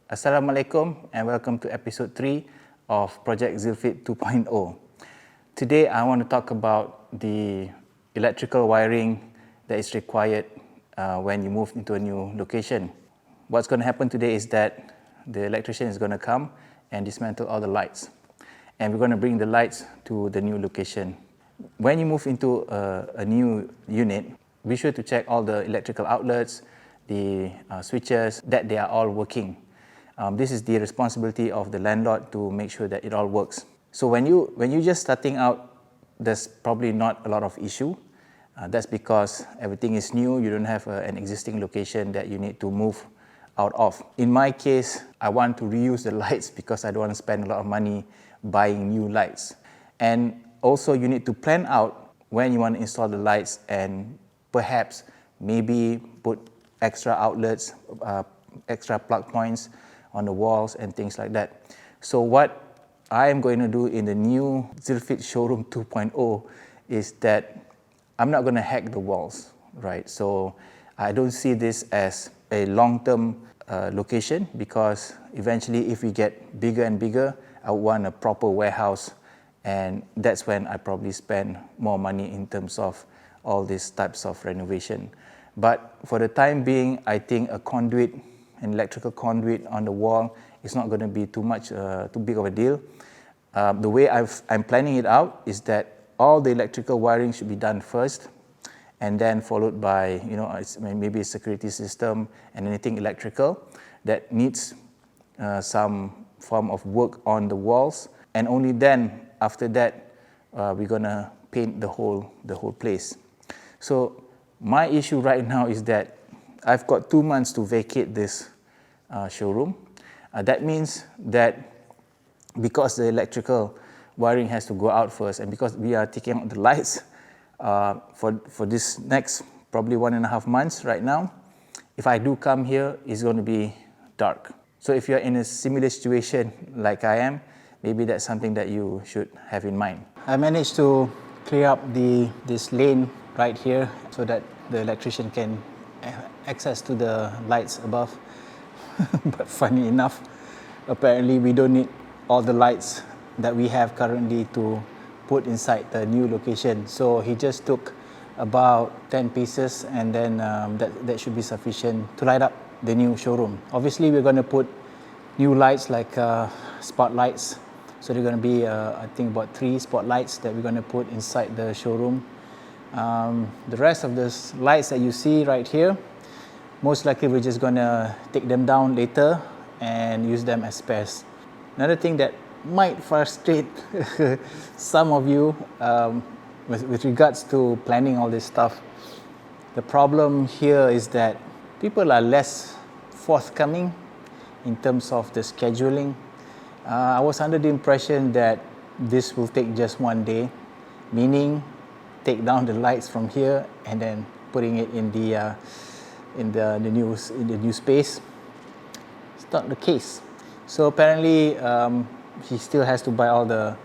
Assalamualaikum and welcome to episode 3 of Project Zilfit 2.0. Today I want to talk about the electrical wiring that is required when you move into a new location. What's going to happen today is that the electrician is going to come and dismantle all the lights. And we're going to bring the lights to the new location. When you move into a new unit, be sure to check all the electrical outlets, the switches, that they are all working. This is the responsibility of the landlord to make sure that it all works. So when you're just starting out, there's probably not a lot of issue. That's because everything is new. You don't have an existing location that you need to move out of. In my case, I want to reuse the lights because I don't want to spend a lot of money buying new lights. And also you need to plan out when you want to install the lights and perhaps maybe put extra outlets, extra plug points on the walls and things like that. So what I am going to do in the new Zilfit Showroom 2.0 is that I'm not going to hack the walls, right? So I don't see this as a long-term location because eventually if we get bigger and bigger, I want a proper warehouse, and that's when I probably spend more money in terms of all these types of renovation. But for the time being, I think a conduit, an electrical conduit on the wall is not going to be too big of a deal. The way I'm planning it out is that all the electrical wiring should be done first, and then followed by maybe a security system and anything electrical that needs some form of work on the walls, and only then after that we're gonna paint the whole place. So my issue right now is that I've got 2 months to vacate this showroom. That means that because the electrical wiring has to go out first, and because we are taking out the lights for this next probably 1.5 months right now, if I do come here, it's going to be dark. So if you're in a similar situation like I am, maybe that's something that you should have in mind. I managed to clear up this lane right here so that the electrician can access to the lights above. But funny enough, apparently we don't need all the lights that we have currently to put inside the new location. So he just took about 10 pieces, and then that should be sufficient to light up the new showroom. Obviously we're going to put new lights like spotlights. So they're going to be I think about 3 spotlights that we're going to put inside the showroom. The rest of the lights that you see right here, most likely we're just going to take them down later and use them as spares. Another thing that might frustrate some of you with regards to planning all this stuff, the problem here is that people are less forthcoming in terms of the scheduling. I was under the impression that this will take just 1 day, meaning take down the lights from here and then putting it in the new space. It's not the case. So apparently he still has to buy all the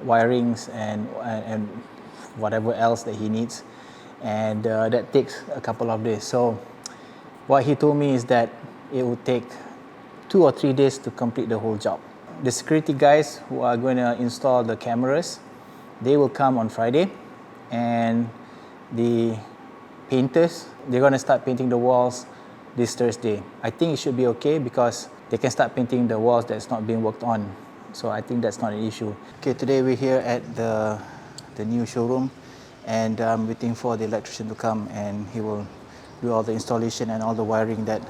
wirings and whatever else that he needs, and that takes a couple of days. So what he told me is that it will take 2 or 3 days to complete the whole job. The security guys who are going to install the cameras, they will come on Friday, and the painters, they're going to start painting the walls this Thursday. I think it should be okay because they can start painting the walls that's not being worked on. So I think that's not an issue. Okay, today we're here at the new showroom, and I'm waiting for the electrician to come, and he will do all the installation and all the wiring that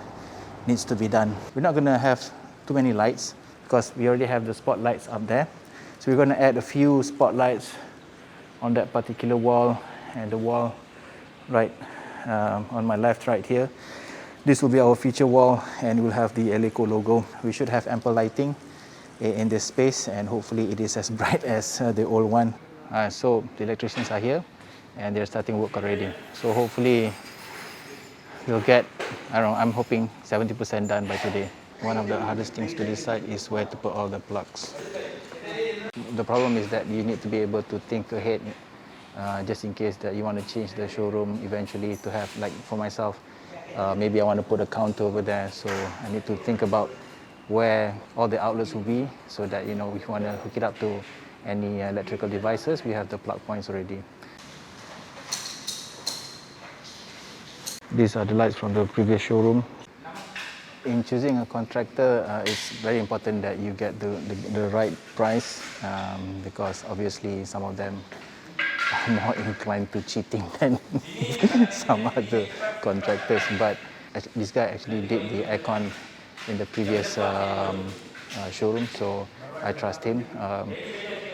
needs to be done. We're not going to have too many lights because we already have the spotlights up there. So we're going to add a few spotlights on that particular wall and the wall right on my left right here. This will be our feature wall, and we'll have the Eleco logo. We should have ample lighting in this space, and hopefully it is as bright as the old one. So the electricians are here and they're starting work already. So hopefully we'll get, I'm hoping 70% done by today. One of the hardest things to decide is where to put all the plugs. The problem is that you need to be able to think ahead just in case that you want to change the showroom eventually to have, like for myself, maybe I want to put a counter over there, so I need to think about where all the outlets will be, so that if you want to hook it up to any electrical devices, we have the plug points already. These are the lights from the previous showroom. In choosing a contractor, it's very important that you get the right price, because obviously some of them are more inclined to cheating than some other contractors. But this guy actually did the aircon in the previous showroom, so I trust him.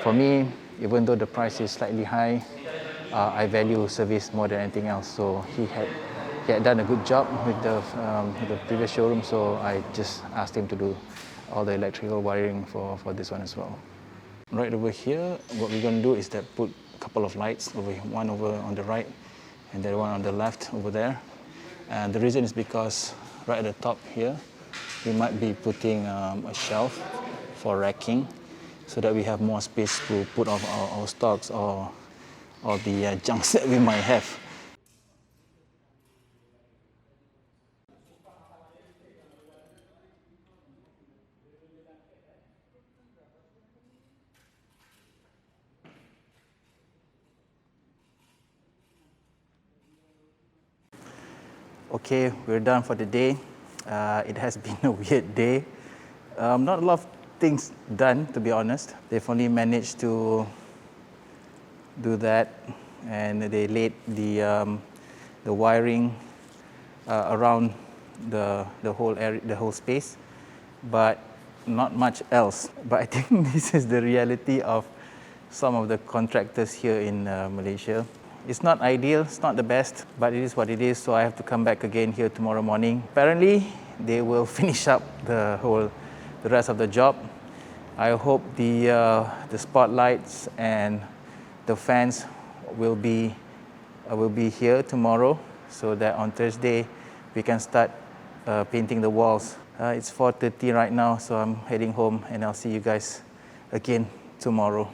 For me, even though the price is slightly high, I value service more than anything else. So he had done a good job with the previous showroom, so I just asked him to do all the electrical wiring for this one as well. Right over here, what we're going to do is that put a couple of lights over here, one over on the right and the one on the left over there. And the reason is because right at the top here, we might be putting a shelf for racking, so that we have more space to put our stocks or the junks that we might have. Okay, we're done for the day. It has been a weird day. Not a lot of things done, to be honest. They've only managed to do that, and they laid the wiring around the whole area, the whole space, but not much else. But I think this is the reality of some of the contractors here in Malaysia. It's not ideal, it's not the best, but it is what it is, so I have to come back again here tomorrow morning. Apparently, they will finish up the rest of the job. I hope the spotlights and the fans will be here tomorrow, so that on Thursday we can start painting the walls. It's 4:30 right now, so I'm heading home, and I'll see you guys again tomorrow.